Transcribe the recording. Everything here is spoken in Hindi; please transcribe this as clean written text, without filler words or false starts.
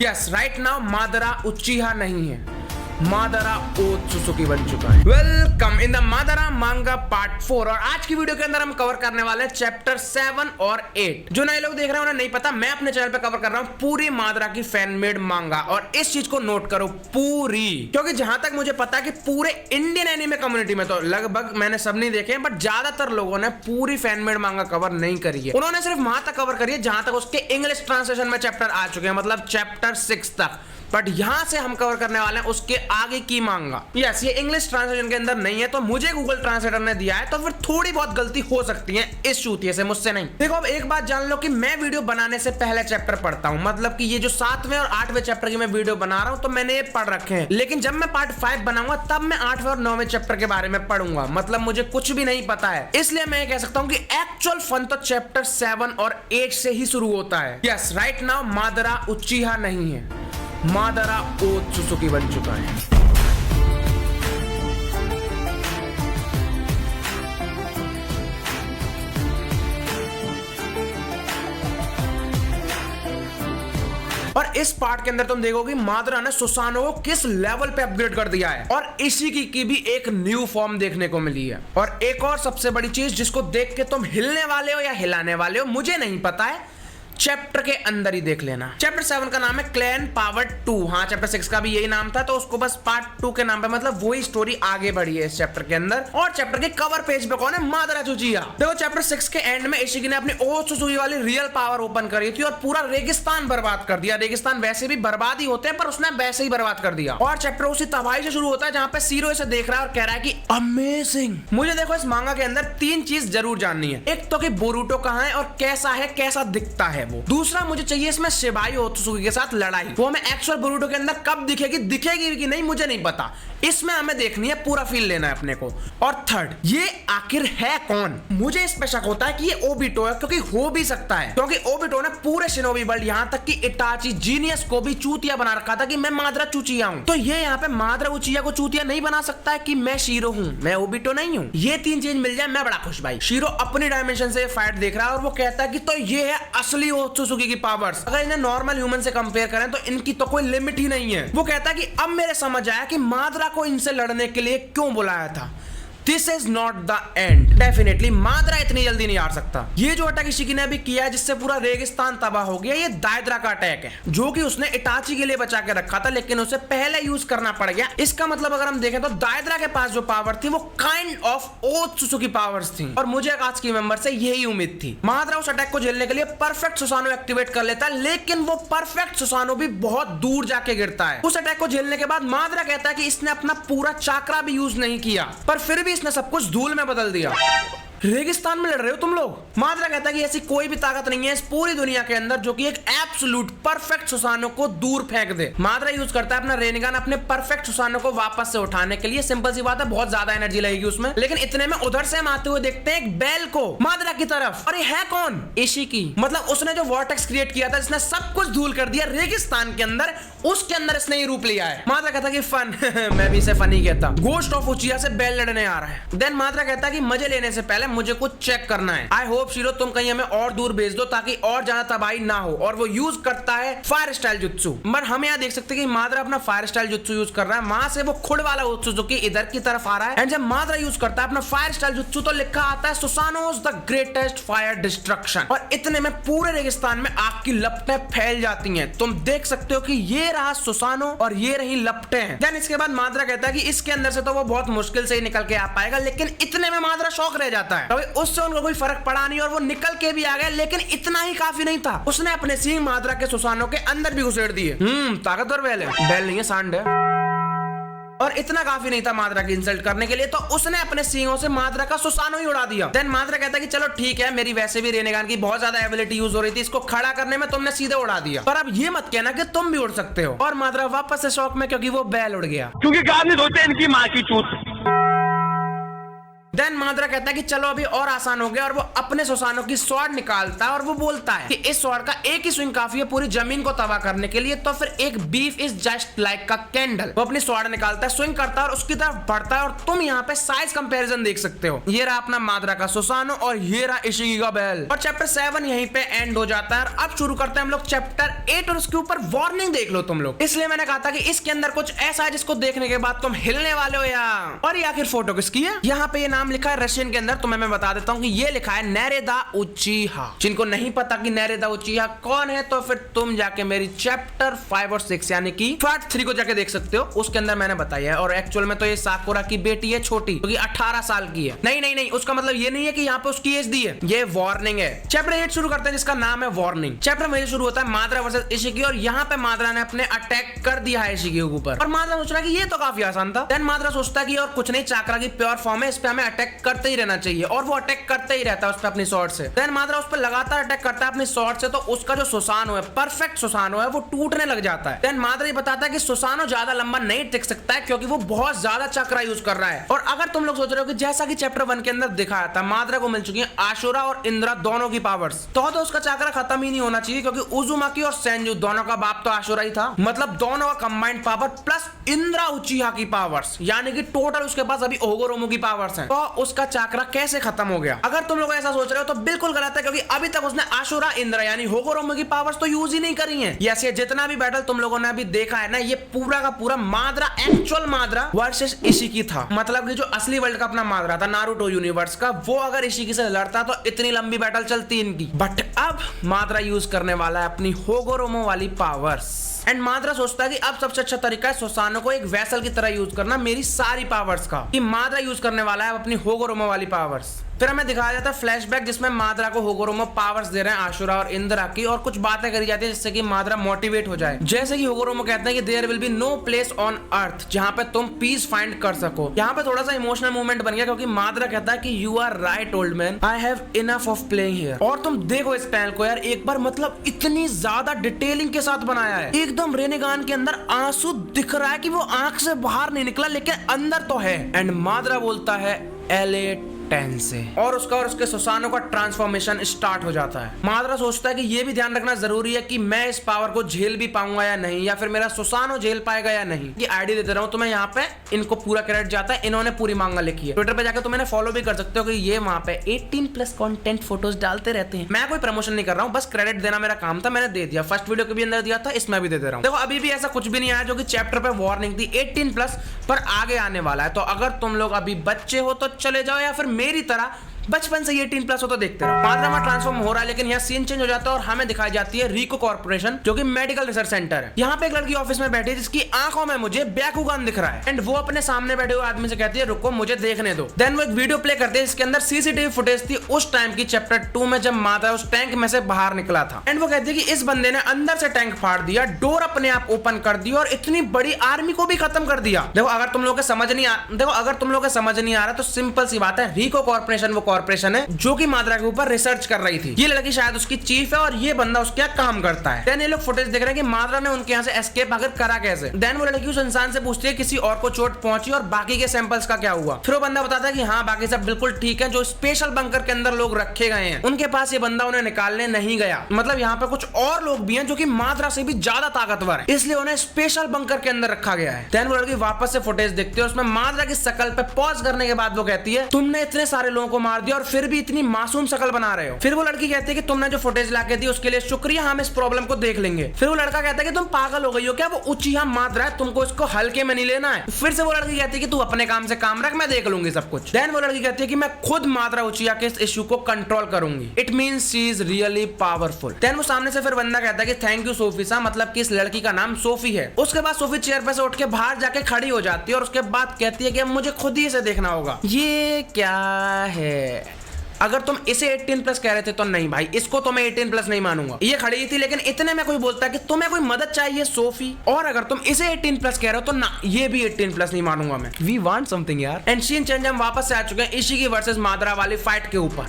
यस राइट नाउ मादरा उच्चीहा नहीं है, मादरा ओत्सुसुकी बन चुका है। वेलकम इन द मादरा मांगा पार्ट 4। और आज की वीडियो के अंदर हम कवर करने वाले हैं चैप्टर 7 और 8। जो नए लोग देख रहे हैं उन्हें नहीं पता, मैं अपने चैनल पे कवर कर रहा हूँ पूरी मादरा की फैन मेड मांगा। और इस चीज को नोट करो, पूरी, क्योंकि जहां तक मुझे पता है कि पूरे इंडियन एनिमे कम्युनिटी में तो लगभग मैंने सब नहीं देखे हैं, बट ज्यादातर लोगों ने पूरी फैन मेड मांगा कवर नहीं करी है। उन्होंने सिर्फ वहां तक कवर करी है जहां तक उसके इंग्लिश ट्रांसलेशन में चैप्टर आ चुके हैं, मतलब चैप्टर 6 तक। बट यहां से हम कवर करने वाले हैं उसके आगे की मांगा। यस, ये इंग्लिश ट्रांसलेशन के अंदर नहीं है, तो मुझे गूगल ट्रांसलेटर ने दिया है, तो फिर थोड़ी बहुत गलती हो सकती है इस चूतिये से, मुझसे नहीं। देखो अब एक बात जान लो कि मैं वीडियो बनाने से पहले चैप्टर पढ़ता हूं, मतलब कि ये जो 7वें और 8वें चैप्टर की मैं वीडियो बना रहा हूं तो मैंने ये पढ़ रखे हैं, लेकिन जब मैं पार्ट 5 बनाऊंगा तब मैं 8वें और 9वें चैप्टर के बारे में पढ़ूंगा, मतलब मुझे कुछ भी नहीं पता है। इसलिए मैं कह सकता हूं कि एक्चुअल फन तो चैप्टर 7 और 8 से ही शुरू होता है। यस राइट नाउ मादरा उच्चीहा नहीं है, मादरा ओत्सुसुकी बन चुका है। और इस पार्ट के अंदर तुम देखोगे मादरा ने सुसानो को किस लेवल पे अपग्रेड कर दिया है, और इसी की भी एक न्यू फॉर्म देखने को मिली है। और एक और सबसे बड़ी चीज जिसको देख के तुम हिलने वाले हो या हिलाने वाले हो मुझे नहीं पता है, चैप्टर के अंदर ही देख लेना। चैप्टर 7 का नाम है क्लैन पावर 2। हाँ, चैप्टर 6 का भी यही नाम था, तो उसको बस पार्ट 2 के नाम पे, मतलब वही स्टोरी आगे बढ़ी है इस चैप्टर के अंदर। और चैप्टर के कवर पेज पे कौन है? मादरा उचिहा। देखो चैप्टर 6 के एंड में इशिकी ने अपनी ओत्सुसुकी वाली रियल पावर ओपन करी थी और पूरा रेगिस्तान बर्बाद कर दिया। रेगिस्तान वैसे भी बर्बाद ही होते हैं, पर उसने वैसे ही बर्बाद कर दिया। और चैप्टर उसी तबाही से शुरू होता है जहां पे सीरो इसे देख रहा है और कह रहा है कि अमेजिंग। मुझे देखो इस मांगा के अंदर 3 चीज जरूर जाननी है। एक तो कि बोरुटो कहां है और कैसा है, कैसा दिखता है वो। दूसरा, मुझे चाहिए इसमें शिबाई ओत्सुसुकी के साथ लड़ाई, वो हमें एक्चुअल बोरुटो के अंदर कब दिखेगी कि नहीं मुझे नहीं पता, इसमें हमें देखनी है, पूरा फील लेना है अपने को। और थर्ड, ये आखिर है कौन? मुझे इस पे शक होता है कि ये ओबिटो है, क्योंकि हो भी सकता है, क्योंकि ओबिटो ने पूरे शिनोबी वर्ल्ड यहां तक कि इटाची जीनियस को भी चूतिया बना रखा था कि मैं मादरा उचिहा हूं। तो ये यहाँ पे मादरा उचिहा को चूतिया नहीं बना सकता है कि मैं शीरो हूं, मैं ओबिटो नहीं हूं। ये 3 चीज मिल जाए मैं बड़ा खुश भाई। शीरो अपनी डायमेंशन से फाइट देख रहा है और वो कहता है कि तो ये है असली ओत्सुसुकी की पावर्स। अगर इन्हें नॉर्मल ह्यूमन से कंपेयर करें तो इनकी तो कोई लिमिट ही नहीं है। वो कहता है कि अब मेरे समझ आया कि मादरा को इनसे लड़ने के लिए क्यों बुलाया था। This is not the end. Definitely मादरा इतनी जल्दी नहीं हार सकता। ये जो अटैक इशिकी ने भी किया है जिससे पूरा रेगिस्तान तबाह हो गया, ये दायद्रा का अटैक है, जो कि उसने इटाची के लिए बचा के रखा था, लेकिन उसे पहले यूज करना पड़ गया। इसका मतलब अगर हम देखें तो दायद्रा के पास जो पावर थी वो काइंड ऑफ ओत्सुसुकी पावर्स थी, और मुझे आज की मेंबर से यही उम्मीद थी। मादरा उस अटैक को झेलने के लिए परफेक्ट सुसानो एक्टिवेट कर लेता है, लेकिन वो परफेक्ट सुसानो भी बहुत दूर जाके गिरता है। उस अटैक को झेलने के बाद मादरा कहता है कि इसने अपना पूरा चाकरा भी यूज नहीं किया, पर फिर भी इसने सब कुछ धूल में बदल दिया। रेगिस्तान में लड़ रहे हो तुम लोग। मादरा कहता है कि ऐसी कोई भी ताकत नहीं है इस पूरी दुनिया के अंदर जो कि एक एब्सोल्यूट परफेक्ट सुसानो को दूर फेंक दे। मादरा यूज करता है अपना रेनिगन अपने परफेक्ट सुसानो को वापस से उठाने के लिए। सिंपल सी बात है, बहुत ज्यादा एनर्जी लगेगी उसमें, लेकिन इतने में उधर से हम आते हुए देखते हैं एक बैल को मादरा की तरफ। और ये है कौन? इशिकी। मतलब उसने जो वॉर्टेक्स क्रिएट किया था जिसने सब कुछ धूल कर दिया रेगिस्तान के अंदर, उसके अंदर इसने ही रूप लिया है। मादरा कहता है कि फन मैं भी इसे फनी कहता। गोस्ट ऑफ उचिहा से बैल लड़ने आ रहा है। देन मादरा कहता है कि मजे लेने से पहले मुझे कुछ चेक करना है। आई होप शीरो तुम कहीं हमें और दूर भेज दो ताकि और ज्यादा तबाही ना हो। और वो यूज करता है फायर स्टाइल जुत्सु। पर हम यहाँ देख सकते हैं कि मादरा अपना फायर स्टाइल जुत्सु यूज कर रहा है। वहां से वो खुद वाला ओत्सुसुकी इधर की तरफ आ रहा है, एंड जब मादरा यूज करता है अपना फायर स्टाइल जुत्सु तो लिखा आता है सुसानोस द ग्रेटेस्ट फायर डिस्ट्रक्शन। और इतने में पूरे रेगिस्तान में आग की लपटें फैल जाती हैं। तुम देख सकते हो कि ये रहा सुसानो और ये रही लपटें। देन इसके बाद मादरा कहता है कि इसके अंदर से तो वो बहुत मुश्किल से ही निकल के आ पाएगा, लेकिन इतने में मादरा शौक रह जाता है। तो उससे उनको कोई फर्क पड़ा नहीं और वो निकल के भी आ गए, लेकिन इतना ही काफी नहीं था। उसने अपने सींग मादरा के सुसानो के अंदर भी घुसेड़ दिए। ताकतवर बैल है, बैल नहीं है, सांड है। और इतना काफी नहीं था मादरा की इंसल्ट करने के लिए, तो उसने अपने सींगों से मादरा का सुसानो ही उड़ा दिया। देन मादरा कहता है कि चलो ठीक है, मेरी वैसे भी रेनेगान की बहुत ज्यादा एबिलिटी यूज हो रही थी, इसको खड़ा करने में तुमने सीधे उड़ा दिया, पर अब ये मत कहना कि तुम भी उड़ सकते हो। और मादरा वापस से शौक में, क्योंकि वो बैल उड़ गया, क्योंकि गांव नहीं धोते इनकी माँ की चूत। देन माद्रा कहता है कि चलो अभी और आसान हो गया, और वो अपने सुसानो की स्वॉर्ड निकालता है और वो बोलता है कि इस स्वॉर्ड का एक ही स्विंग काफी है पूरी जमीन को तबाह करने के लिए, तो फिर एक बीफ इज जस्ट लाइक का कैंडल। वो अपनी स्वॉर्ड निकालता है, स्विंग करता है और उसकी तरफ बढ़ता है, और तुम यहाँ पे साइज कंपैरिजन देख सकते हो। ये रहा अपना माद्रा का सुसानो और ये रहा इशिगी का बेल। और चैप्टर 7 यहीं पे एंड हो जाता है। और अब शुरू करते हैं हम लोग चैप्टर 8, और उसके ऊपर वार्निंग देख लो तुम लोग। इसलिए मैंने कहा था कि इसके अंदर कुछ ऐसा है जिसको देखने के बाद तुम हिलने वाले हो यार। और ये आखिर फोटो किसकी है? यहाँ पे ये नाम लिखा है रशियन के अंदर, तुम्हें मैं बता देता हूँ कि ये लिखा है नेरेदा उचिहा। जिनको नहीं पता कि नेरेदा उचिहा कौन है, तो फिर तुम जाके मेरी चैप्टर 5 और 6 यानी कि पार्ट 3 को जाके देख सकते हो। उसके अंदर मैंने बताया है। और एक्चुअल में तो ये साकुरा की बेटी है छोटी, क्योंकि 18 साल की है। नहीं, उसका मतलब ये नहीं है कि यहाँ पे उसकी एज दी है, ये वार्निंग है। चैप्टर 8 शुरू करते हैं जिसका नाम है वार्निंग। चैप्टर में शुरू होता है माद्रा वर्सेस इशिगी, और यहाँ पे माद्रा ने अपने अटैक कर दिया है इशिगी के ऊपर। और माद्रा सोच रहा है कि ये तो काफी आसान था। देन माद्रा सोचता है कि और कुछ नहीं, चाकरा की प्योर फॉर्म है, इस पे हमें अटैक करते ही रहना चाहिए। और वो अटैक करते ही रहता है उस पे अपनी स्वॉर्ड से। देन माद्रा उस पे लगातार अटैक करता है अपनी स्वॉर्ड से, तो उसका जो सुसानो है, परफेक्ट सुसानो है, वो टूटने लग जाता है। देन माद्रा ये बताता है कि सुसानो ज्यादा लंबा नहीं टिक सकता है क्योंकि वो बहुत ज्यादा चक्रा यूज कर रहा है। और अगर तुम लोग सोच रहे हो कि जैसा कि चैप्टर 1 के अंदर दिखाया था, माद्रा को मिल चुकी है आशुरा और इंद्रा दोनों की पावर्स, तो उसका चक्रा खत्म ही नहीं होना चाहिए, क्योंकि उजुमाकी और सेंजू दोनों का बाप तो आशुरा ही था। मतलब दोनों का कंबाइंड पावर प्लस इंद्रा उचिहा की पावर्स, यानी कि टोटल उसके पास अभी ओगोरोमो की पावर्स हैं। तो उसका चक्रा कैसे खत्म हो गया? अगर तुम लोग ऐसा सोच रहे हो तो बिल्कुल गलत है, क्योंकि अभी तक उसने आशुरा इंद्रा यानी होगोरोमो की पावर्स तो यूज ही नहीं करी है। ये जितना भी बैटल तुम लोगों ने अभी देखा है ना, ये पूरा का पूरा माद्रा, एक्चुअल माद्रा वर्सेस इशिगी था। मतलब कि जो असली वर्ल्ड का अपना माद्रा था नारुतो यूनिवर्स का, वो अगर इशिगी से लड़ता तो इतनी लंबी बैटल चलती इनकी। बट अब माद्रा यूज करने वाला है अपनी होगोरोमो वाली पावर्स। एंड माद्रा सोचता है कि अब सबसे अच्छा तरीका है सुसानो को एक वेसल की तरह यूज करना मेरी सारी पावर्स का। कि माद्रा यूज करने वाला है अपनी होगोरोमो वाली पावर्स। फिर हमें दिखाया जाता है फ्लैशबैक जिसमें माद्रा को होगोरोमो पावर्स दे रहे हैं आशुरा और इंद्रा की, और कुछ बातें करी जाती है जिससे कि माद्रा मोटिवेट हो जाए। जैसे कि होगोरोमो कहते हैं कि there will be no place on earth जहां पे तुम पीस फाइंड कर सको। यहाँ पे थोड़ा सा इमोशनल मूवमेंट बन गया, क्योंकि माद्रा कहता है कि you are right old man, I have enough of playing here. और तुम देखो इस पैनल को यार एक बार, मतलब इतनी ज्यादा डिटेलिंग के साथ बनाया है। एकदम रेनेगान के अंदर आंसू दिख रहा है कि वो आंख से बाहर नहीं निकला, लेकिन अंदर तो है। एंड माद्रा बोलता है एले 10 से, और उसका और उसके सुसानो का ट्रांसफॉर्मेशन स्टार्ट हो जाता है। माद्रा सोचता है कि ये भी ध्यान रखना जरूरी है कि मैं इस पावर को झेल भी पाऊंगा या नहीं, या फिर मेरा सुसानो झेल पाएगा या नहीं। कि आईडी देते रहा हूं तुम्हें, यहाँ पे इनको पूरा क्रेडिट जाता है, इन्होंने पूरी मांगा लिखी है। ट्विटर पे जाकर तुम इन्हें फॉलो भी कर सकते हो कि ये वहां पे 18+ कंटेंट फोटोज डालते रहते हैं। मैं कोई प्रमोशन नहीं कर रहा हूँ, बस क्रेडिट देना मेरा काम था, मैंने दे दिया। फर्स्ट वीडियो के भी अंदर दिया था, इसमें भी दे रहा हूँ। देखो अभी भी ऐसा कुछ भी नहीं आया जो कि चैप्टर पे वार्निंग थी 18+ पर आगे आने वाला है। तो अगर तुम लोग अभी बच्चे हो तो चले जाओ, या फिर मेरी तरह बचपन से 18+ हो तो देखते रहो। माद्रा में ट्रांसफॉर्म हो रहा है, लेकिन यहाँ सीन चेंज हो जाता है और हमें दिखाई जाती है रिको कॉर्पोरेशन, जो कि मेडिकल रिसर्च सेंटर है। यहाँ पे एक लड़की ऑफिस में बैठी है जिसकी आंखों में मुझे ब्याकुगान दिख रहा है। एंड वो अपने सामने बैठे हुए आदमी से कहती है रुको मुझे देखने दो। देन वो एक वीडियो प्ले करते हैं जिसके अंदर सीसीटीवी फुटेज थी उस टाइम की, चैप्टर 2 में, जब माद्रा उस टैंक में से बाहर निकला था। एंड वो कहती है कि इस बंदे ने अंदर से टैंक फाड़ दिया, डोर अपने आप ओपन कर दी और इतनी बड़ी आर्मी को भी खत्म कर दिया। देखो अगर तुम लोग समझ नहीं आ रहा तो सिंपल सी बात है, रिको कॉर्पोरेशन वो कॉर्पोरेशन है जो कि माद्रा के ऊपर रिसर्च कर रही थी। ये लड़की शायद उसकी चीफ है और ये बंदा उसके यहाँ काम करता है। देन ये लोग फुटेज देख रहे हैं कि माद्रा ने उनके यहाँ से एस्केप आकर करा कैसे। देन वो लड़की उस इंसान से पूछती है किसी और को चोट पहुंची और बाकी के सैंपल्स का क्या हुआ। फिर वो बंदा बताता है कि हाँ बाकी सब बिल्कुल ठीक है, जो स्पेशल बंकर के अंदर लोग रखे गए हैं उनके पास ये बंदा उन्हें निकालने नहीं गया। मतलब यहाँ पे कुछ और लोग भी हैं जो कि माद्रा से भी ज्यादा ताकतवर है, इसलिए उन्हें स्पेशल बंकर के अंदर रखा गया है। देन वो लड़की वापस से फुटेज देखती है, उसमें माद्रा की शकल पे पॉज करने के बाद वो कहती है तुमने इतने सारे लोगों को मार दिया और फिर भी इतनी मासूम शकल बना रहे हो। फिर वो लड़की कहती है कि तुमने जो फुटेज लाके दी उसके लिए शुक्रिया, हम इस प्रॉब्लम को देख लेंगे। फिर वो लड़का कहता है कि तुम पागल हो गई हो क्या, वो उचिहा माद्रा है, तुमको इसको हल्के में नहीं लेना है। फिर से वो लड़की कहती है कि तू अपने काम से काम रख, मैं देख लूंगी सब कुछ। देन वो लड़की कहती है कि मैं खुद माद्रा उचिहा के इस इशू को कंट्रोल करूंगी, it means she is really powerful. Then वो सामने से फिर बंदा कहता है कि थैंक यू सोफी सा, मतलब कि इस लड़की का नाम सोफी है। उसके बाद सोफी चेयर पे से उठ के बाहर जाके खड़ी हो जाती है और उसके बाद कहती है कि अब मुझे खुद ही इसे देखना होगा। ये क्या है? अगर तुम इसे 18+ कह रहे थे तो नहीं भाई, इसको तो मैं 18+ नहीं मानूंगा। ये खड़ी थी लेकिन इतने में कोई बोलता है कि तुम्हें कोई मदद चाहिए सोफी, और अगर तुम इसे 18+ कह रहे हो तो ना, ये भी 18+ नहीं मानूंगा मैं। वी वांट समथिंग यार। एंड सीन चेंज, हम वापस से आ चुके हैं इशिगी वर्सेस माद्रा वाली फाइट के ऊपर।